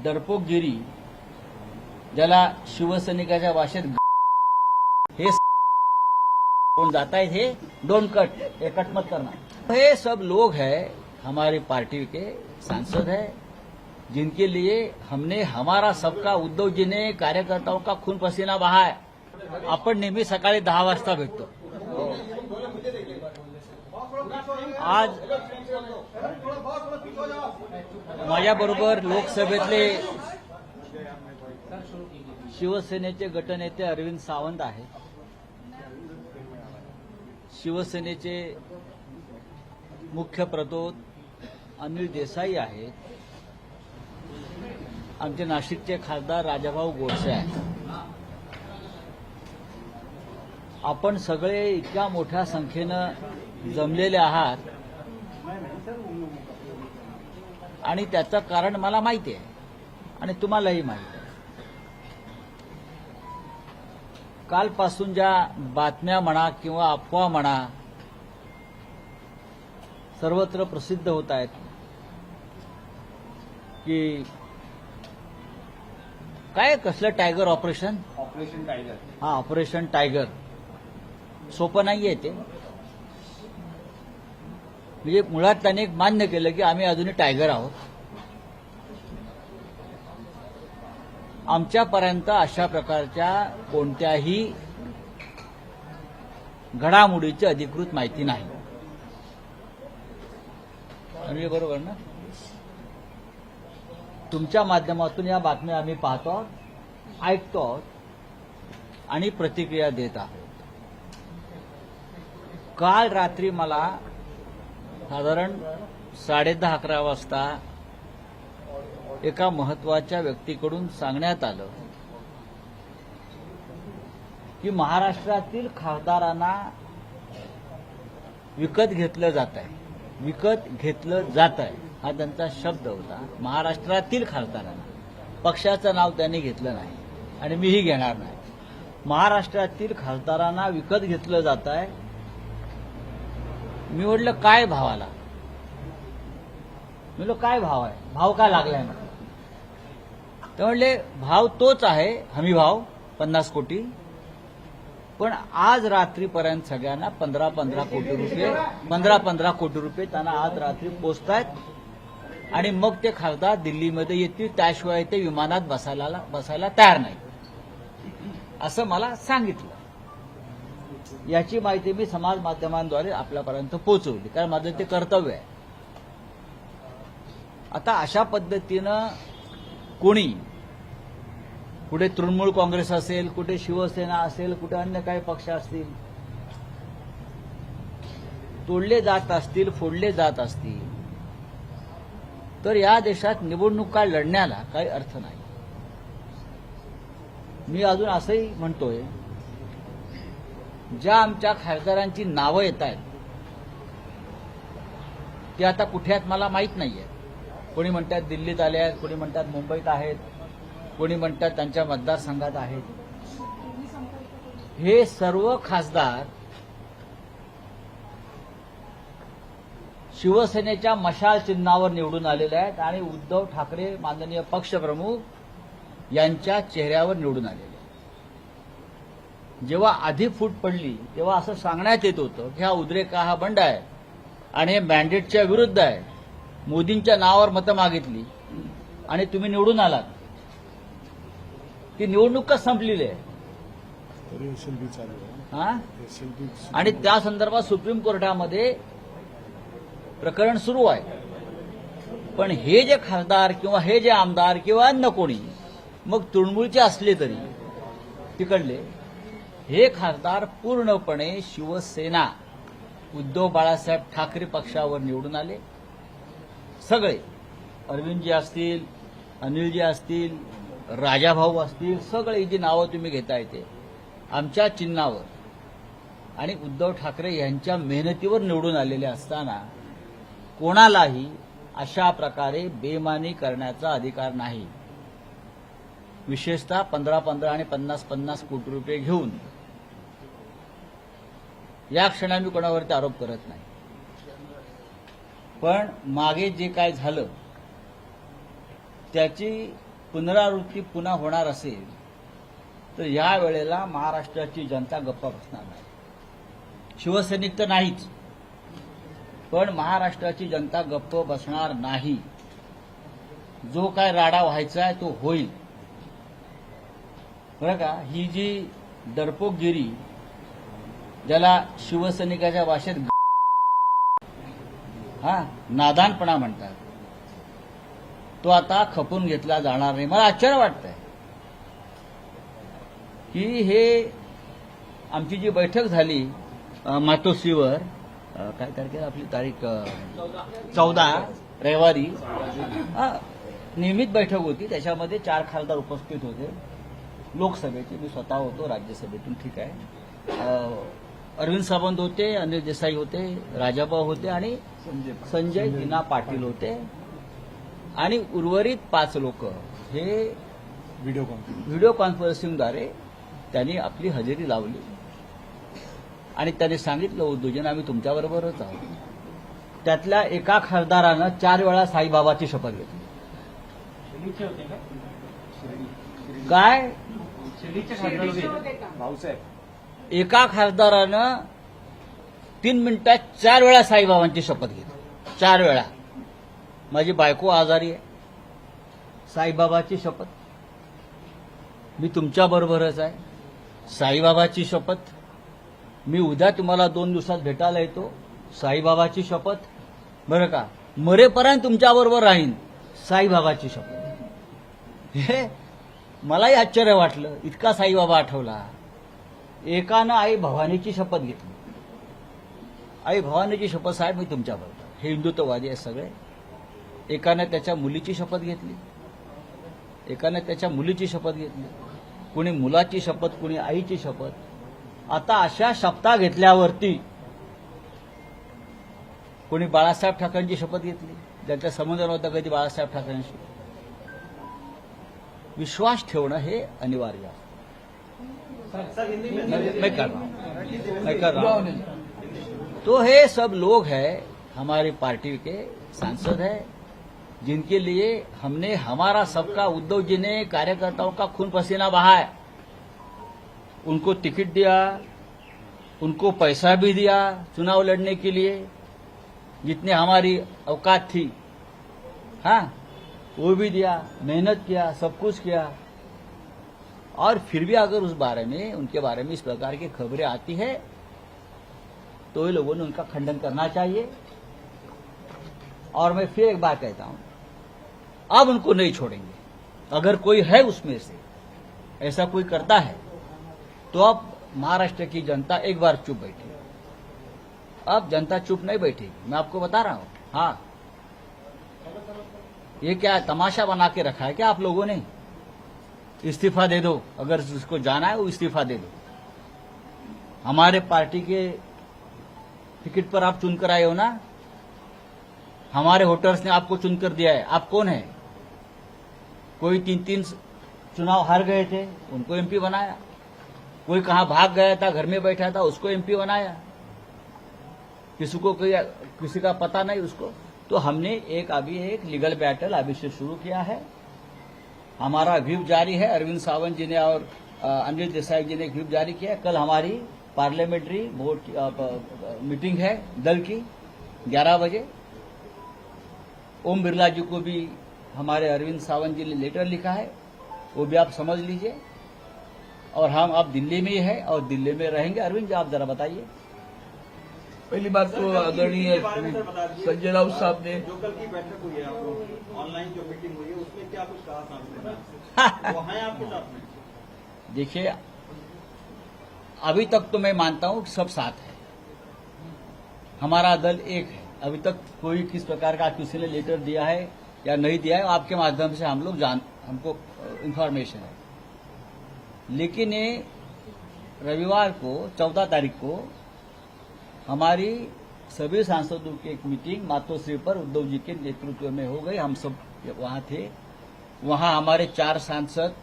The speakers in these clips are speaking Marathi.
दडपोकगिरी, ज्याला शिवसैनिकाच्या भाषेत हे कौन जाता है, हे डोंट कट, ये कट मत करना। ये सब लोग हैं हमारी पार्टी के सांसद हैं, जिनके लिए हमने हमारा सबका, उद्धव जी ने कार्यकर्ताओं का खून पसीना बहा है। आपण नेहमी सकाळी 10 वाजता भेटतो। आज माझ्याबरोबर लोकसभेतले शिवसेनेचे गटनेते अरविंद सावंत आहेत, शिवसेनेचे मुख्य प्रतोद अनिल देसाई आहेत, आमचे नाशिकचे खासदार राजाभाऊ गोडसे आहेत। आपण सगळे इतक्या मोठ्या संख्येनं जमलेले आहात आणि त्याचं कारण मला माहिती आहे आणि तुम्हालाही माहिती आहे। कालपासून ज्या बातम्या म्हणा किंवा अफवा म्हणा सर्वत्र प्रसिद्ध होत आहेत की काय कसलं टायगर ऑपरेशन टायगर, हा ऑपरेशन टायगर सोपं नाहीये ते। म्हणजे मुळात त्याने एक मान्य केलं की आम्ही अजूनही टायगर आहोत। आमच्यापर्यंत अशा प्रकारच्या कोणत्याही घडामोडीची अधिकृत माहिती नाही। म्हणजे बरोबर ना? तुमच्या माध्यमातून या बातम्या आम्ही पाहतो, ऐकतो आणि प्रतिक्रिया देत आहोत। काल रात्री मला साधारण 10:30-11 वाजता एका महत्वाच्या व्यक्तीकडून सांगण्यात आलं की महाराष्ट्रातील खासदारांना विकत घेतलं जात आहे, विकत घेतलं जात आहे हा त्यांचा शब्द होता। महाराष्ट्रातील खासदारांना, पक्षाचं नाव त्यांनी घेतलं नाही आणि मीही घेणार नाही। महाराष्ट्रातील खासदारांना विकत घेतलं जात आहे। मी म्हटलं काय भावाला? म्हणलं काय भाव आहे, भाव काय लागलाय ना? ते म्हणले भाव तोच आहे, हमी भाव 50 कोटी, पण आज रात्रीपर्यंत सगळ्यांना 15-15 कोटी रुपये त्यांना आज रात्री पोचतायत आणि मग ते खासदार दिल्लीमध्ये येतील, त्याशिवाय ते विमानात बसायला तयार नाही असं मला सांगितलं। याची माहिती मी समाज माध्यमांद्वारे आपल्यापर्यंत पोहोचवली, कारण माझं ते कर्तव्य आहे। आता अशा पद्धतीनं कोणी, कुठे तृणमूल काँग्रेस असेल, कुठे शिवसेना असेल, कुठे अन्य काही पक्ष असतील, तोडले जात असतील, फोडले जात असतील, तर या देशात निवडणुका लढण्याला काही अर्थ नाही। मी अजून असंही म्हणतोय, ज्या आमच्या खासदारांची नावं येत आहेत ती आता कुठे आहेत मला माहीत नाहीये। कोणी म्हणतात दिल्लीत आले आहेत, कोणी म्हणतात मुंबईत आहेत, कोणी म्हणतात त्यांच्या मतदारसंघात आहेत। हे सर्व खासदार शिवसेनेच्या मशाल चिन्हावर निवडून आलेले आहेत आणि उद्धव ठाकरे माननीय पक्षप्रमुख यांच्या चेहऱ्यावर निवडून आलेले आहेत। जेव्हा आधी फूट पडली तेव्हा असं सांगण्यात येत होतं की हा उद्रेका, हा बंड आहे आणि हे मॅन्डेटच्या विरुद्ध आहे, मोदींच्या नावावर मतं मागितली आणि तुम्ही निवडून आलात। ती निवडणूक संपलेली आहे आणि त्या संदर्भात सुप्रीम कोर्टामध्ये प्रकरण सुरू आहे। पण हे जे खासदार किंवा हे जे आमदार किंवा अन्य कोणी, मग तृणमूलचे असले तरी तिकडले, हे खासदार पूर्णपणे शिवसेना, उद्धव बाळासाहेब ठाकरे पक्षावर निवडून आले। सगळे, अरविंदजी असतील, अनिलजी असतील, राजाभाऊ असतील, सगळे जी नावं तुम्ही घेताय ते आमच्या चिन्हावर आणि उद्धव ठाकरे यांच्या मेहनतीवर निवडून आलेले असताना कोणालाही अशा प्रकारे बेमानी करण्याचा अधिकार नाही। विशेषतः 15-15 आणि 50-50 कोटी रुपये घेऊन या क्षणी मी कोणावरती आरोप करत नाही, पण मागे जे काय झालं त्याची पुनरावृत्ती पुन्हा होणार असेल तर या वेळेला महाराष्ट्राची जनता गप्प बसणार नाही. शिवसैनिक तर नाहीच, पण महाराष्ट्राची जनता गप्प बसणार नाही. जो काय राडा व्हायचा आहे तो होईल. बरं का, ही जी डरपोकगिरी ज्याला शिवसैनिकाच्या भाषेत नादानपणा म्हणतात, तो आता खपून घेतला जाणार नाही. मला आश्चर्य वाटतंय की हे आमची जी बैठक झाली मातोश्रीवर, काय तारखेला आपली तारीख 14 रविवारी, नियमित बैठक होती. त्याच्यामध्ये 4 खासदार उपस्थित होते लोकसभेचे. मी स्वतः होतो राज्यसभेतून, ठीक आहे. अरविंद सावंत होते, अनिल देसाई होते, राजाभाऊ होते आणि संजय दिना पाटील होते आणि उर्वरित 5 लोक हे व्हिडिओ कॉन्फरन्सिंगद्वारे त्यांनी आपली हजेरी लावली आणि त्यांनी सांगितलं, उद्योजन आम्ही तुमच्याबरोबरच आहोत. त्यातल्या एका खासदारानं 4 वेळा साईबाबाची शपथ घेतली. काय एका खासदारानं 3 मिनिटात 4 वेळा साईबाबांची शपथ घेतली. 4 वेळा. माझी बायको आजारी आहे, साईबाबाची शपथ. मी तुमच्याबरोबरच आहे, साईबाबाची शपथ. मी उद्या तुम्हाला 2 दिवसात भेटायला येतो, साईबाबाची शपथ. बरं का, मरेपर्यंत तुमच्याबरोबर राहीन, साईबाबाची शपथ. हे मलाही आश्चर्य वाटलं, इतका साईबाबा आठवला. एकानं आई भवानीची शपथ घेतली. आई भवानीची शपथ, साहेब मी तुमच्याबरोबर. हे हिंदुत्ववादी आहे सगळे. एकानं त्याच्या मुलीची शपथ घेतली, एकानं त्याच्या मुलीची शपथ घेतली, कुणी मुलाची शपथ, कुणी आईची शपथ. आता अशा शपथा घेतल्यावरती कोणी बाळासाहेब ठाकरेंची शपथ घेतली, ज्यांचा संबंध नव्हता कधी बाळासाहेब ठाकरेंशी. विश्वास ठेवणं हे अनिवार्य आहे. मैं कर रहा हूं. तो हे सब लोग हैं, हमारी पार्टी के सांसद हैं, जिनके लिए हमने हमारा सबका, उद्धव जी ने कार्यकर्ताओं का खून पसीना बहाया. उनको टिकट दिया, उनको पैसा भी दिया चुनाव लड़ने के लिए, जितने हमारी औकात थी, वो भी दिया, मेहनत किया, सब कुछ किया. और फिर भी अगर उस बारे में, उनके बारे में इस प्रकार की खबरें आती है तो ये लोगों ने उनका खंडन करना चाहिए. और मैं फिर एक बात कहता हूं, अब उनको नहीं छोड़ेंगे. अगर कोई है उसमें से ऐसा कोई करता है तो अब महाराष्ट्र की जनता एक बार चुप बैठी. अब जनता चुप नहीं बैठेगी, मैं आपको बता रहा हूं. हाँ, ये क्या तमाशा बना के रखा है क्या आप लोगों ने? इस्तीफा दे दो, अगर जिसको जाना है वो इस्तीफा दे दो. हमारे पार्टी के टिकट पर आप चुनकर आए हो ना, हमारे वोटर्स ने आपको चुनकर दिया है. आप कौन है? कोई 3-3 चुनाव हार गए थे, उनको एमपी बनाया. कोई कहां भाग गया था, घर में बैठा था, उसको एमपी बनाया. किसी का पता नहीं उसको. तो हमने अभी एक लीगल बैटल अभी से शुरू किया है. हमारा व्हिप जारी है. अरविंद सावंत जी ने और अनिल देसाई जी ने एक व्हिप जारी किया है. कल हमारी पार्लियामेंट्री बोर्ड मीटिंग है दल की 11 बजे. ओम बिरला जी को भी हमारे अरविंद सावंत जी ने लेटर लिखा है, वो भी आप समझ लीजिए. और हम अब दिल्ली में ही है और दिल्ली में रहेंगे. अरविंद जी आप जरा बताइए. पहली बात तो आदरणीय संजय राउत साहब ने जो कल की बैठक हुई है, आपको ऑनलाइन जो मीटिंग हुई है उसमें क्या कुछ कहा सामने वो है आपके साथ में? देखिए, अभी तक तो मैं मानता हूं कि सब साथ है, हमारा दल एक है. अभी तक कोई किस प्रकार का किसी ने लेटर दिया है या नहीं दिया है, आपके माध्यम से हम लोग हमको इंफॉर्मेशन है. लेकिन ये रविवार को 14 तारीख को हमारी सभी सांसदों की एक मीटिंग मातोश्री पर उद्धव जी के नेतृत्व में हो गई. हम सब वहां थे. वहां हमारे 4 सांसद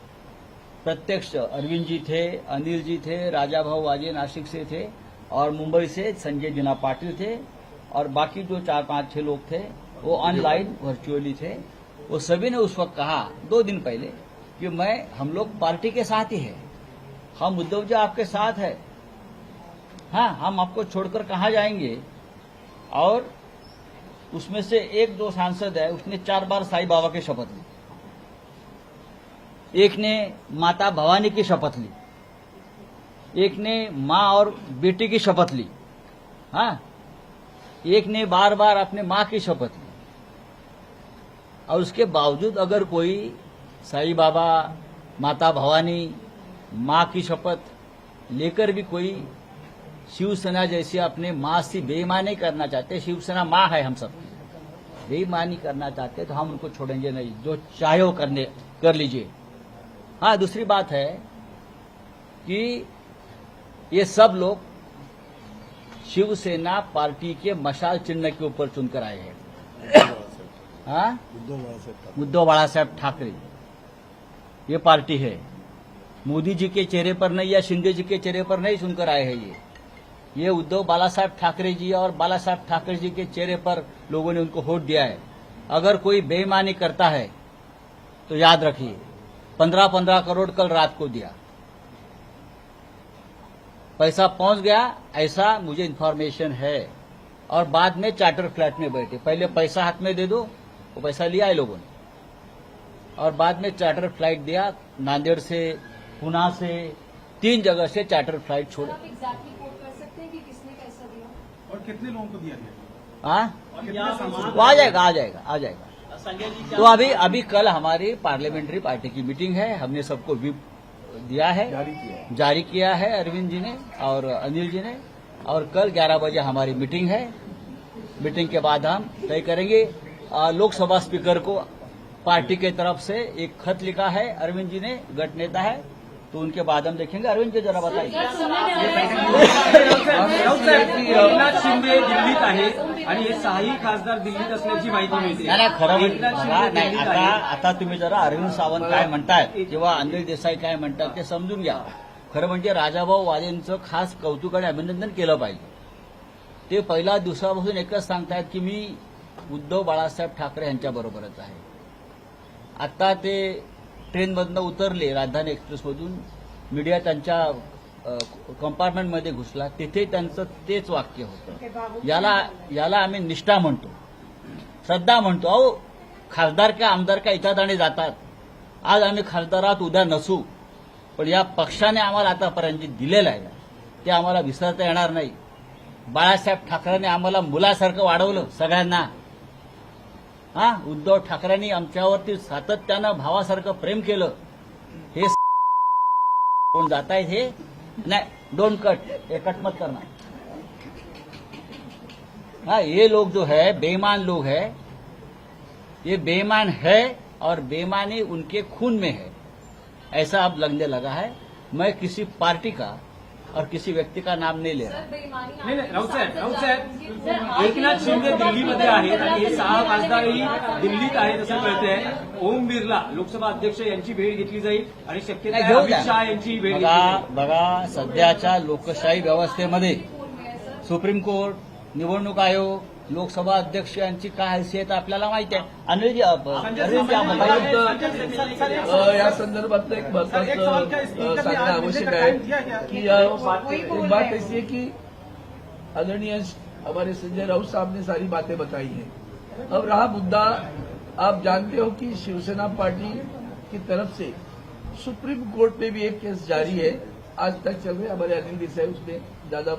प्रत्यक्ष, अरविंद जी थे, अनिल जी थे, राजाभाऊ वाजे नासिक से थे और मुंबई से संजय दिना पाटिल थे. और बाकी जो 4-5-6 लोग थे वो ऑनलाइन वर्चुअली थे. वो सभी ने उस वक्त कहा 2 दिन पहले कि हम लोग पार्टी के साथ ही है, हम उद्धव जी आपके साथ है, हाँ हम आपको छोड़कर कहाँ जाएंगे। और उसमें से 1-2 सांसद है, उसने 4 बार साईं बाबा की शपथ ली, एक ने माता भवानी की शपथ ली, एक ने माँ और बेटी की शपथ ली, हाँ एक ने बार बार अपने माँ की शपथ ली। और उसके बावजूद अगर कोई साईं बाबा, माता भवानी, माँ की शपथ लेकर भी कोई शिवसेना जैसी अपने माँ से बेईमानी करना चाहते, शिवसेना माँ है हम सब, बेईमानी करना चाहते तो हम उनको छोड़ेंगे नहीं, जो चाहे वो कर लीजिए। हाँ दूसरी बात है कि ये सब लोग शिवसेना पार्टी के मशाल चिन्ह के ऊपर चुनकर आए हैं। हाँ उद्धव बाला साहब ठाकरे ये पार्टी है, मोदी जी के चेहरे पर नहीं या शिंदे जी के चेहरे पर नहीं चुनकर आए हैं। ये उद्धव बाला साहब ठाकरे जी और बाला साहब ठाकरे जी के चेहरे पर लोगों ने उनको वोट दिया है। अगर कोई बेईमानी करता है तो याद रखिए 15-15 करोड़ कल रात को दिया, पैसा पहुंच गया ऐसा मुझे इन्फॉर्मेशन है। और बाद में चार्टर फ्लैट में बैठे, पहले पैसा हाथ में दे दो, वो पैसा लिया है लोगों ने, और बाद में चार्टर फ्लाइट दिया, नांदेड़ से, पुणे से, 3 जगह से चार्टर फ्लाइट छोड़े। आप एग्जैक्टली कोट कर सकते हैं कि किसने कैसा दिया और कितने लोगों को दिया गया? हाँ कितना वो आ जाएगा। तो अभी कल हमारी पार्लियामेंट्री पार्टी की मीटिंग है, हमने सबको व्हिप दिया है, जारी किया है अरविंद जी ने और अनिल जी ने। और कल 11 बजे हमारी मीटिंग है, मीटिंग के बाद हम तय करेंगे। लोकसभा स्पीकर को पार्टी के तरफ से एक खत लिखा है अरविंद जी ने, गट नेता है, तो उनके बाद हम देखेंगे। अरविंद जी जरा बताइए। एकनाथ शिंदे दिल्लीत आहेत आणि हे 6ही खासदार दिल्लीत असल्याची माहिती मिळते. नाही खरं एकनाथ बघा, शिंदे नाही दिल्लीत आता आहेत. आता तुम्ही जरा अरविंद सावंत काय म्हणतायत किंवा अनिल देसाई काय म्हणतात ते समजून घ्या. खरं म्हणजे राजाभाऊ वाजेंचं खास कौतुक आणि अभिनंदन केलं पाहिजे. ते पहिल्या दिवसापासून एकच सांगतायत की मी उद्धव बाळासाहेब ठाकरे यांच्याबरोबरच आहे. आता ते ट्रेनमधनं उतरले, राजधानी एक्सप्रेसमधून, मीडिया त्यांच्या कंपार्टमेंटमध्ये घुसला, तिथे त्यांचं तेच वाक्य होतं. याला आम्ही निष्ठा म्हणतो, श्रद्धा म्हणतो. अहो खासदार का आमदार का येतात आणि जातात. आज आम्ही खासदारात उद्या नसू, पण या पक्षाने आम्हाला आतापर्यंत जे दिलेलं आहे ते आम्हाला विसरता येणार नाही. बाळासाहेब ठाकरेंनी आम्हाला मुलासारखं वाढवलं सगळ्यांना. हा उद्धव ठाकरेंनी आमच्यावरती सातत्यानं भावासारखं प्रेम केलं. हे कोण जात आहेत हे नहीं, डोंट कट, ये कट मत करना। हाँ ये लोग जो है बेईमान लोग है, ये बेईमान है और बेईमानी उनके खून में है, ऐसा अब लगने लगा है। मैं किसी पार्टी का और किसी व्यक्ती का नाम नहीं ले रहा. सर बेईमानी नाही नाही राऊत साहेब एकनाथ शिंदे दिल्लीमध्ये आहेत आणि हे 6 खासदारही दिल्लीत आहेत असं कळतंय. ओम बिर्ला लोकसभा अध्यक्ष यांची भेट घेतली जाईल आणि शक्यता आहे अमित शहा यांची भेट घेतली. बघा सध्याच्या लोकशाही व्यवस्थेमध्ये सुप्रीम कोर्ट, निवडणूक आयोग, लोकसभा अध्यक्ष यांची काय हैसियत आपल्याला माहिती आहे. अनिलजी या संदर्भात एक महत्वाचं सांगणं आवश्यक आहे की एक बात ऐसी है कि आदरणीय हमारे संजय राउत साहब ने सारी बातें बताई हैं. अब रहा मुद्दा, आप जानते हो कि शिवसेना पार्टी की तरफ से सुप्रीम कोर्ट में भी एक केस जारी है, आज तक चल रहे. हमारे अनिल देसाई उसमें ज्यादा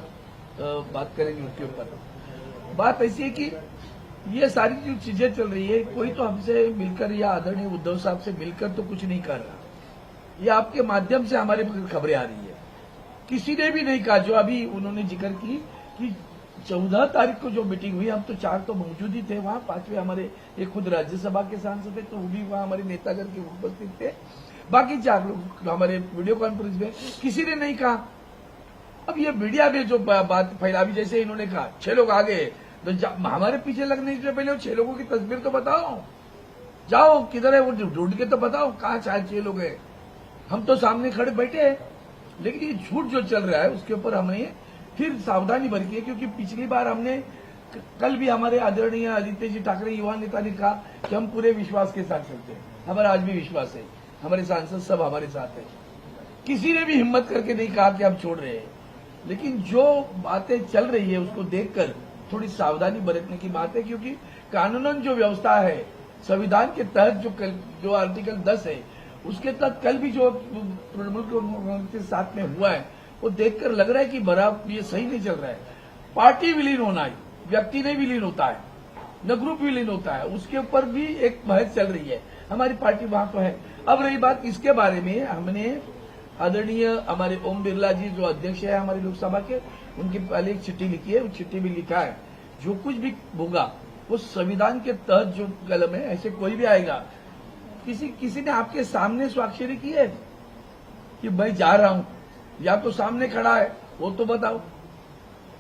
बात करेंगे उसके ऊपर. बात ऐसी है कि ये सारी जो चीजें चल रही है, कोई तो हमसे मिलकर या आदरणीय उद्धव साहब से मिलकर तो कुछ नहीं कर रहा. ये आपके माध्यम से हमारे पास खबरें आ रही है. किसी ने भी नहीं कहा, जो अभी उन्होंने जिक्र की कि 14 तारीख को जो मीटिंग हुई, हम तो 4 तो मौजूद ही थे वहां, 5वें हमारे एक खुद राज्यसभा के सांसद थे तो वो भी वहां हमारे नेतागण के उपस्थित थे. बाकी 4 लोग हमारे वीडियो कॉन्फ्रेंस में, किसी ने नहीं कहा. अब ये मीडिया में जो बात फैलावी, जैसे इन्होंने कहा 6 लोग आ गए, तो हमारे पीछे लगने से पहले 6 लोगों की तस्वीर तो बताओ, जाओ किधर है वो ढूंढ के तो बताओ कहाँ 6 लोग हैं. हम तो सामने खड़े बैठे हैं, लेकिन ये झूठ जो चल रहा है उसके ऊपर हमें फिर सावधानी बरती है. क्योंकि पिछली बार हमने कल भी हमारे आदरणीय आदित्य जी ठाकरे युवा नेता ने कहा कि हम पूरे विश्वास के साथ चलते हैं। हमारा आज भी विश्वास है, हमारे सांसद सब हमारे साथ है। किसी ने भी हिम्मत करके नहीं कहा कि हम छोड़ रहे हैं, लेकिन जो बातें चल रही है उसको देखकर थोड़ी सावधानी बरतने की बात है, क्योंकि कानूनन जो व्यवस्था है, संविधान के तहत जो आर्टिकल 10 है, उसके तहत कल भी जो तृणमूल कांग्रेस के साथ में हुआ है, वो देखकर लग रहा है कि बराबर ये सही नहीं चल रहा है। पार्टी विलीन होना है, व्यक्ति नहीं विलीन होता है, न ग्रुप विलीन होता है, उसके ऊपर भी एक बहस चल रही है। हमारी पार्टी वहां तो है। अब रही बात इसके बारे में, हमने आदरणीय हमारे ओम बिरला जी जो अध्यक्ष है हमारी लोकसभा के, उनकी पहले एक चिट्ठी लिखी है। उस चिट्ठी में लिखा है जो कुछ भी होगा वो संविधान के तहत जो कलम है, ऐसे कोई भी आएगा, किसी ने आपके सामने स्वाक्षरी की है कि मैं जा रहा हूं, या तो सामने खड़ा है वो तो बताओ।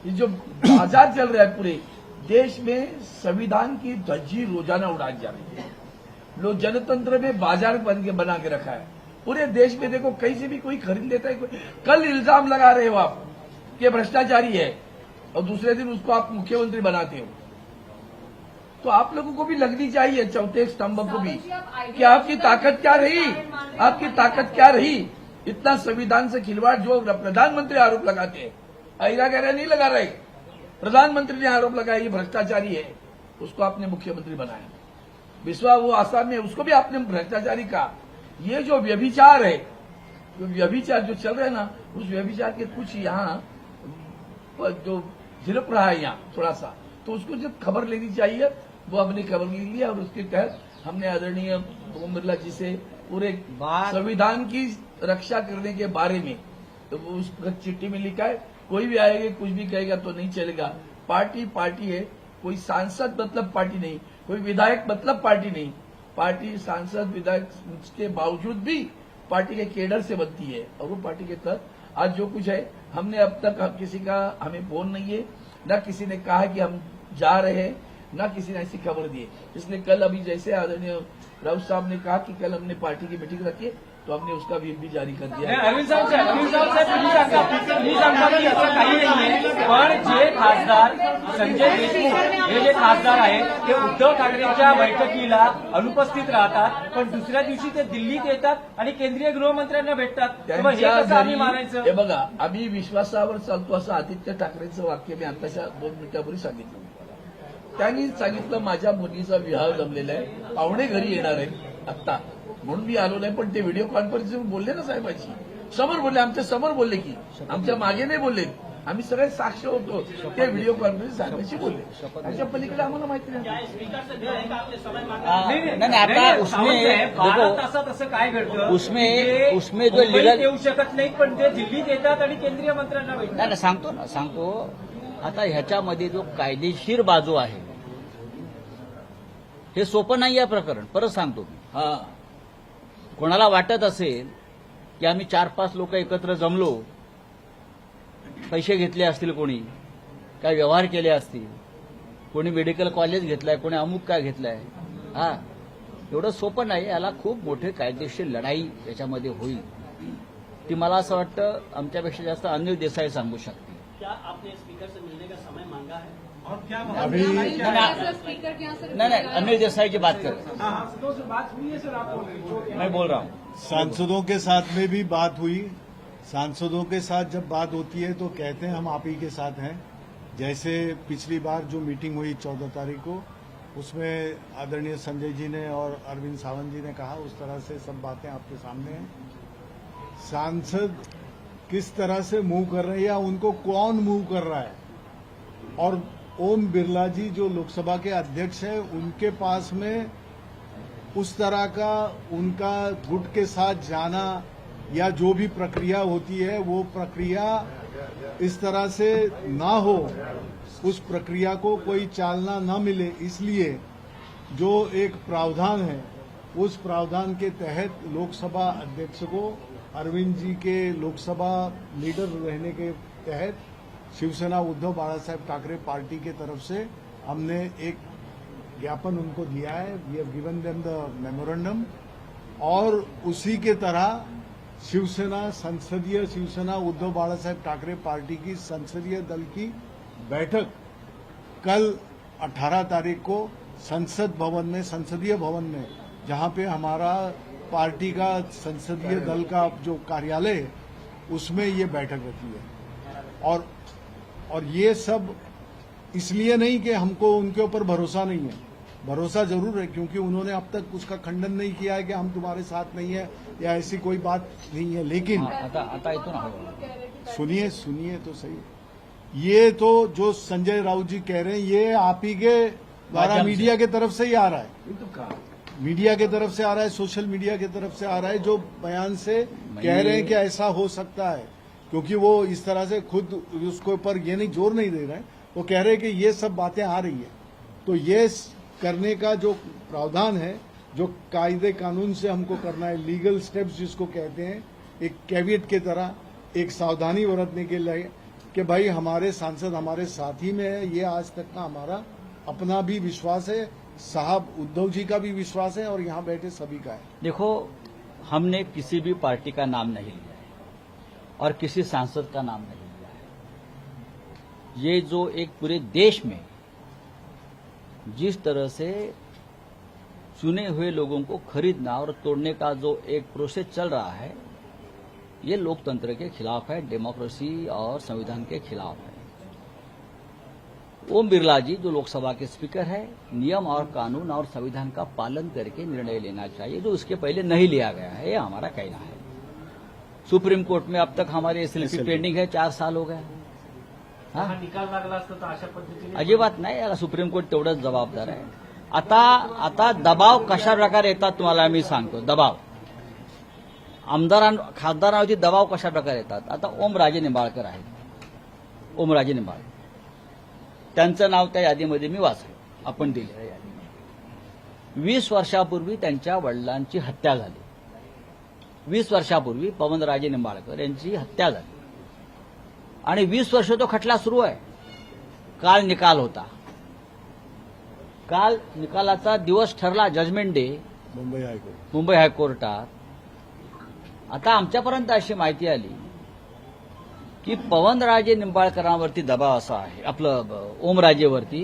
ये जो बाजार चल रहा है पूरे देश में, संविधान की धज्जी रोजाना उड़ाई जा रही है। लोग जनतंत्र में बाजार बना के रखा है पूरे देश में। देखो कहीं से भी कोई खरीद लेता है। कल इल्जाम लगा रहे हो आप कि भ्रष्टाचारी है और दूसरे दिन उसको आप मुख्यमंत्री बनाते हो, तो आप लोगों को भी लगनी चाहिए चौथे स्तंभ को भी कि आपकी ताकत क्या रही, आपकी ताकत क्या रही। इतना संविधान से खिलवाड़ जो प्रधानमंत्री आरोप लगाते हैं, अहिरा गहरा नहीं लगा रहे, प्रधानमंत्री ने आरोप लगाया ये भ्रष्टाचारी है, उसको आपने मुख्यमंत्री बनाया। विश्वा वो आसाम में, उसको भी आपने भ्रष्टाचारी कहा। ये जो व्यभिचार है, जो व्यभिचार जो चल रहा है ना, उस व्यभिचार के कुछ यहाँ जो झिलक रहा है यहाँ थोड़ा सा, तो उसको जब खबर लेनी चाहिए वो हमने खबर ले लिया। और उसके तहत हमने आदरणीय ओम बिरला जी से पूरे संविधान की रक्षा करने के बारे में, तो वो उस चिट्ठी में लिखा है, कोई भी आएगा कुछ भी कहेगा तो नहीं चलेगा। पार्टी पार्टी है, कोई सांसद मतलब पार्टी नहीं, कोई विधायक मतलब पार्टी नहीं। पार्टी सांसद विधायक के बावजूद भी पार्टी के केडर से बनती है, और वो पार्टी के तहत आज जो कुछ है, हमने अब तक किसी का हमें फोन नहीं है, न किसी ने कहा कि हम जा रहे हैं, न किसी ने ऐसी खबर दी है। इसलिए कल अभी जैसे आदरणीय राउत साहब ने कहा कि कल हमने पार्टी की मीटिंग रखी है, तो हमने उसका भी जारी कर दिया। अरविंद साहेब तुम्ही सांगता की असं काही नाहीये, पण जे खासदार संजय देशमुख हे जे खासदार आहेत ते उद्धव ठाकरेंच्या बैठकीला अनुपस्थित राहतात, पण दुसऱ्या दिवशी ते दिल्लीत येतात आणि केंद्रीय गृहमंत्र्यांना भेटतात। मग हे कसं आम्ही मानायचं? हे बघा, आम्ही विश्वासावर चालतो असं आदित्य ठाकरेंचं वाक्य मी आताच्या 2 मिनिटांपूर्वी सांगितलं। त्यांनी सांगितलं माझ्या मुलीचा विवाह जमलेला आहे, पाहुणे घरी येणार आहेत आत्ता, म्हणून मी आलो नाही। पण ते व्हिडिओ कॉन्फरन्सिंग बोलले ना साहेबांशी, समोर बोलले, आमच्या समोर बोलले, की आमच्या मागे नाही बोलले, आम्ही सगळे साक्ष होतो, ते व्हिडिओ कॉन्फरन्स साहेबांशी बोलले। त्याच्या पलीकडे आम्हाला माहिती नाही। नहीं, आता उसमें देखो, तसं काय घडतं, उसमें जो लीगल येऊ शकत नाही, पण ते दिल्लीत येतात आणि केंद्रीय मंत्र्यांना भेटतात। नाही सांगतो आता ह्याच्यामध्ये जो कायदेशीर बाजू आहे, हे सोपं नाही आहे प्रकरण। परत सांगतो मी, हा, कोणाला वाटत असेल की आम्ही 4-5 लोक एकत्र जमलो, पैसे घेतले असतील, कोणी काय व्यवहार केले असतील, कोणी मेडिकल कॉलेज घेतलाय, कोणी अमुक काय घेतलाय, हा, एवढं सोपं नाही। याला खूप मोठी कायदेशीर लढाई याच्यामध्ये होईल। ती मला असं वाटतं आमच्यापेक्षा जास्त अनिल देसाई सांगू शकते। क्या आपने स्पीकर से मिलने का समय मांगा है? और क्या नहीं, अनिल देसाई की बात कर, मैं बोल रहा हूँ। सांसदों के साथ में भी बात हुई। सांसदों के साथ जब बात होती है तो कहते हैं हम आप ही के साथ हैं। जैसे पिछली बार जो मीटिंग हुई 14 तारीख को, उसमें आदरणीय संजय जी ने और अरविंद सावंत जी ने कहा, उस तरह से सब बातें आपके सामने हैं। सांसद किस तरह से मूव कर रहे हैं या उनको कौन मूव कर रहा है, और ओम बिरला जी जो लोकसभा के अध्यक्ष हैं, उनके पास में उस तरह का उनका गुट के साथ जाना या जो भी प्रक्रिया होती है, वो प्रक्रिया इस तरह से ना हो, उस प्रक्रिया को कोई चालना न मिले, इसलिए जो एक प्रावधान है, उस प्रावधान के तहत लोकसभा अध्यक्ष को अरविंद जी के लोकसभा लीडर रहने के तहत शिवसेना उद्धव बाला साहेब ठाकरे पार्टी के तरफ से हमने एक ज्ञापन उनको दिया है। We have given them the memorandum, और उसी के तरह शिवसेना उद्धव बाला साहेब ठाकरे पार्टी की संसदीय दल की बैठक कल 18 तारीख को संसद भवन में, संसदीय भवन में, जहां पे हमारा पार्टी का संसदीय दल का जो कार्यालय है उसमें ये बैठक रखी है। और ये सब इसलिए नहीं कि हमको उनके ऊपर भरोसा नहीं है, भरोसा जरूर है, क्योंकि उन्होंने अब तक उसका खंडन नहीं किया है कि हम तुम्हारे साथ नहीं है या ऐसी कोई बात नहीं है। लेकिन आता येतो ना, सुनिए तो सही, ये तो जो संजय राउत जी कह रहे हैं ये आप ही के द्वारा माध्यम से। मीडिया की तरफ से ही आ रहा है, ये तो कहा मीडिया की तरफ से आ रहा है, सोशल मीडिया की तरफ से आ रहा है, जो बयान से कह रहे हैं कि ऐसा हो सकता है, क्योंकि वो इस तरह से खुद उसके ऊपर ये नहीं जोर नहीं दे रहे हैं, वो कह रहे हैं कि ये सब बातें आ रही है। तो ये करने का जो प्रावधान है, जो कायदे कानून से हमको करना है, लीगल स्टेप्स जिसको कहते हैं, एक कैवियट की तरह एक सावधानी बरतने के लिए कि भाई हमारे सांसद हमारे साथी में है, ये आज तक का हमारा अपना भी विश्वास है, साहब उद्धव जी का भी विश्वास है और यहाँ बैठे सभी का है। देखो, हमने किसी भी पार्टी का नाम नहीं लिया है और किसी सांसद का नाम नहीं लिया है। ये जो एक पूरे देश में जिस तरह से चुने हुए लोगों को खरीदना और तोड़ने का जो एक प्रोसेस चल रहा है, ये लोकतंत्र के खिलाफ है, डेमोक्रेसी और संविधान के खिलाफ है। ओम बिरला जी जो लोकसभा के स्पीकर है, नियम और कानून और संविधान का पालन करके निर्णय लेना चाहिए, जो इसके पहले नहीं लिया गया है, ये हमारा कहना है। सुप्रीम कोर्ट में अब तक हमारी एसएलपी पेंडिंग है, 4 साल हो गए। हा निकाल लागला असता तर अशा पद्धतीने अजिबात नाही, याला सुप्रीम कोर्ट तेवढंच जबाबदार आहे। आता दबाव कशा प्रकारे येतात तुम्हाला मी सांगतो। दबाव खासदारांवरती दबाव कशा प्रकारे येतात। आता ओमराजे निंबाळकर आहेत, ओमराजे निंबाळकर, त्यांचं नाव त्या यादीमध्ये मी वाचलं, आपण दिलेल्या यादीमध्ये। 20 वर्षापूर्वी त्यांच्या वडिलांची हत्या झाली, 20 वर्षापूर्वी पवनराजे निंबाळकर यांची हत्या झाली आणि 20 वर्ष तो खटला सुरू आहे। काल निकाल होता, काल निकालाचा दिवस ठरला, जजमेंट डे मुंबई हायकोर्टात। आता आमच्यापर्यंत अशी माहिती आली की पवनराजे निंबाळकरांवरती दबाव असा आहे, आपलं ओमराजेवरती,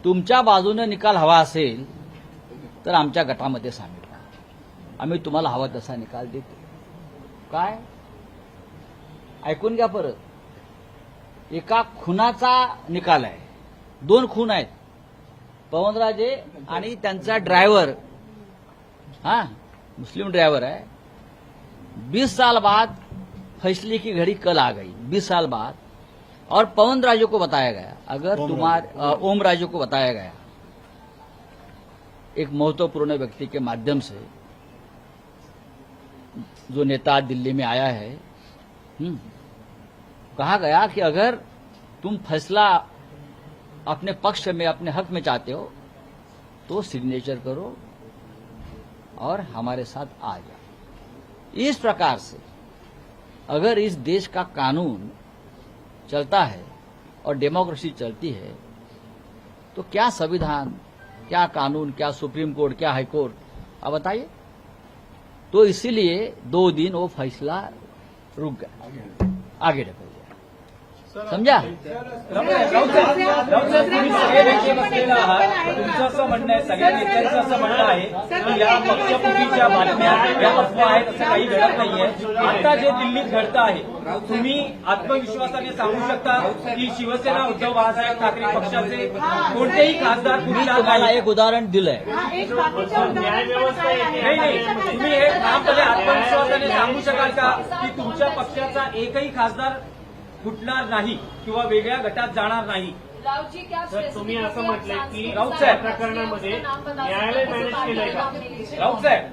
तुमच्या बाजूने निकाल हवा असेल तर आमच्या गटामध्ये सामील व्हा, आम्ही तुम्हाला हवा तसा निकाल देतो। काय ऐकून घ्या परत, एका खुनाचा निकाल आहे, 2 खून आहेत, पवनराजे आणि त्यांचा ड्रायव्हर, मुस्लिम ड्राइवर है। 20 साल बाद फैसले की घड़ी कल आ गई, 20 साल बाद, और पवन राजे को बताया गया, अगर ओम राजे को बताया गया एक महत्वपूर्ण व्यक्ति के माध्यम से, जो नेता दिल्ली में आया है, कहा गया कि अगर तुम फैसला अपने पक्ष में, अपने हक में चाहते हो तो सिग्नेचर करो और हमारे साथ आ जाओ। इस प्रकार से अगर इस देश का कानून चलता है और डेमोक्रेसी चलती है तो क्या संविधान, क्या कानून, क्या सुप्रीम कोर्ट, क्या हाई कोर्ट, आप बताइए। तो इसीलिए 2 दिन वो फैसला रुक गया, आगे ढकल गया, समझा। तुम्ही सगळे नेते बसलेला आहात, तुमचं असं म्हणणं आहे, सगळ्या नेत्यांचं असं म्हणणं आहे की या पक्षफुटीच्या बातम्या, या अफवा आहेत, असं काही घडत नाहीये। आता जे दिल्लीत घडतं आहे, तुम्ही आत्मविश्वासाने सांगू शकता की शिवसेना उद्धव बाळासाहेब ठाकरे पक्षाचे कोणतेही खासदार मी फुटणार तुम्हाला नाही? एक उदाहरण दिलंय, नाही, तुम्ही हे ठामपणे आत्मविश्वासाने सांगू शकाल का की तुमच्या पक्षाचा एकही खासदार फुटणार नाही किंवा वेगळ्या गटात जाणार नाही? राव जी क्या तुम्ही असं म्हटलंय की राऊत साहेब, प्रकरणामध्ये न्यायालय मॅनेज केलंय का? राऊत साहेब,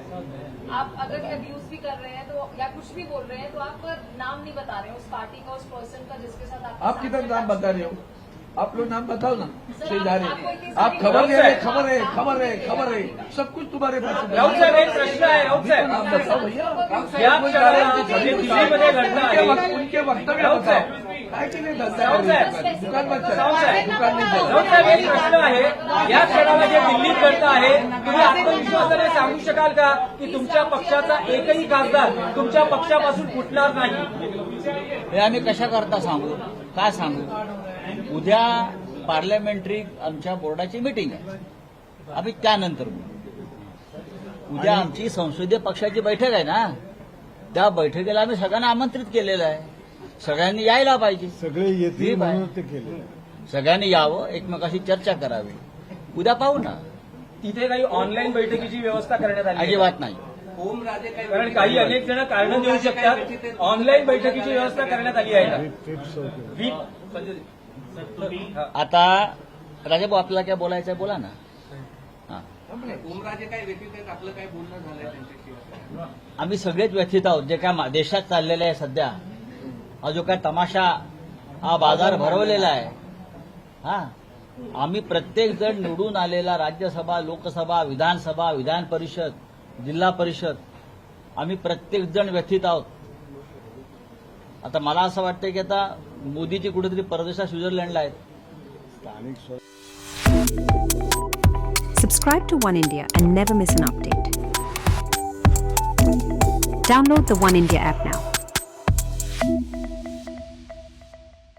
आप अगर अब्यूज भी कर रहे हैं तो या कुछ भी बोल रहे हैं तो आप नाम नहीं बता रहे हैं उस पार्टी का, उस पर्सन का जिसके साथ आप किधर नाम बता रहे हो? आप लोग नाम बताओ ना, शेजारी। आपको इतनी आप सारी खबर दे रहे, साहब। खबर है, खबर है, खबर है, सब कुछ तुम्हारे पास है। राऊत साहेब, एक प्रश्न आहे, राऊत साहेब, नाम बताओ भैया। या क्षणाला जे दिल्लीमध्ये घडतं आहे, उनके वक्तव्य राऊत बताओ। साहेब, काय के लिए धरता राऊत साहेब, है? दुकान मत चल, राऊत साहेब, दुकान नहीं चल। राऊत साहेब, एक प्रश्न आहे, या क्षणाला जे दिल्लीत घडतं आहे, तुम्ही आत्मविश्वासाने सांगू शकाल का की तुमच्या पक्षाचा एकही खासदार तुमच्या पक्षापासून फुटणार नाही? हे आम्ही कशा करता सांगू, काय सांगू। उद्या पार्लमेंटरी आमच्या बोर्डाची मीटिंग आहे, आम्ही त्यानंतर बोलू. उद्या आमची संसदीय पक्षाची बैठक आहे ना, त्या बैठकीला आम्ही सगळ्यांना आमंत्रित केलेलं आहे. सगळ्यांनी यायला पाहिजे, सगळे येतील ठीक आहे. म्हणून ते केले. सगळ्यांनी यावं, एकमेकाशी चर्चा करावी. उद्या पाहू ना. तिथे काही ऑनलाईन बैठकीची व्यवस्था करण्यात आली आहे? अजिबात नाही. कारण काही अनेक जण कारण देऊ शकतात. ऑनलाईन बैठकीची व्यवस्था करण्यात आली आहे का? फिफ्थ होते. आता राजाभाऊ आपल्याला काय बोलायचं आहे बोला ना. हा. ओमराजे काय व्यतीत आहेत, आपलं काय बोलणं झालंय त्यांच्याशी? आम्ही सगळेच व्यथित आहोत जे काय देशात चाललेलं आहे सध्या. हा जो काय तमाशा हा बाजार भरवलेला आहे. हा, आम्ही प्रत्येक जण निवडून आलेला राज्यसभा, लोकसभा, विधानसभा, विधान परिषद, जिल्हा परिषद, आम्ही प्रत्येक जण व्यथित आहोत. आता मला असं वाटतं की आता मोदीजी कुठेतरी परदेशात स्वित्झर्लंडला आहेत. स्थानिक स्व Subscribe to One India and never miss an update. Download the One India app now.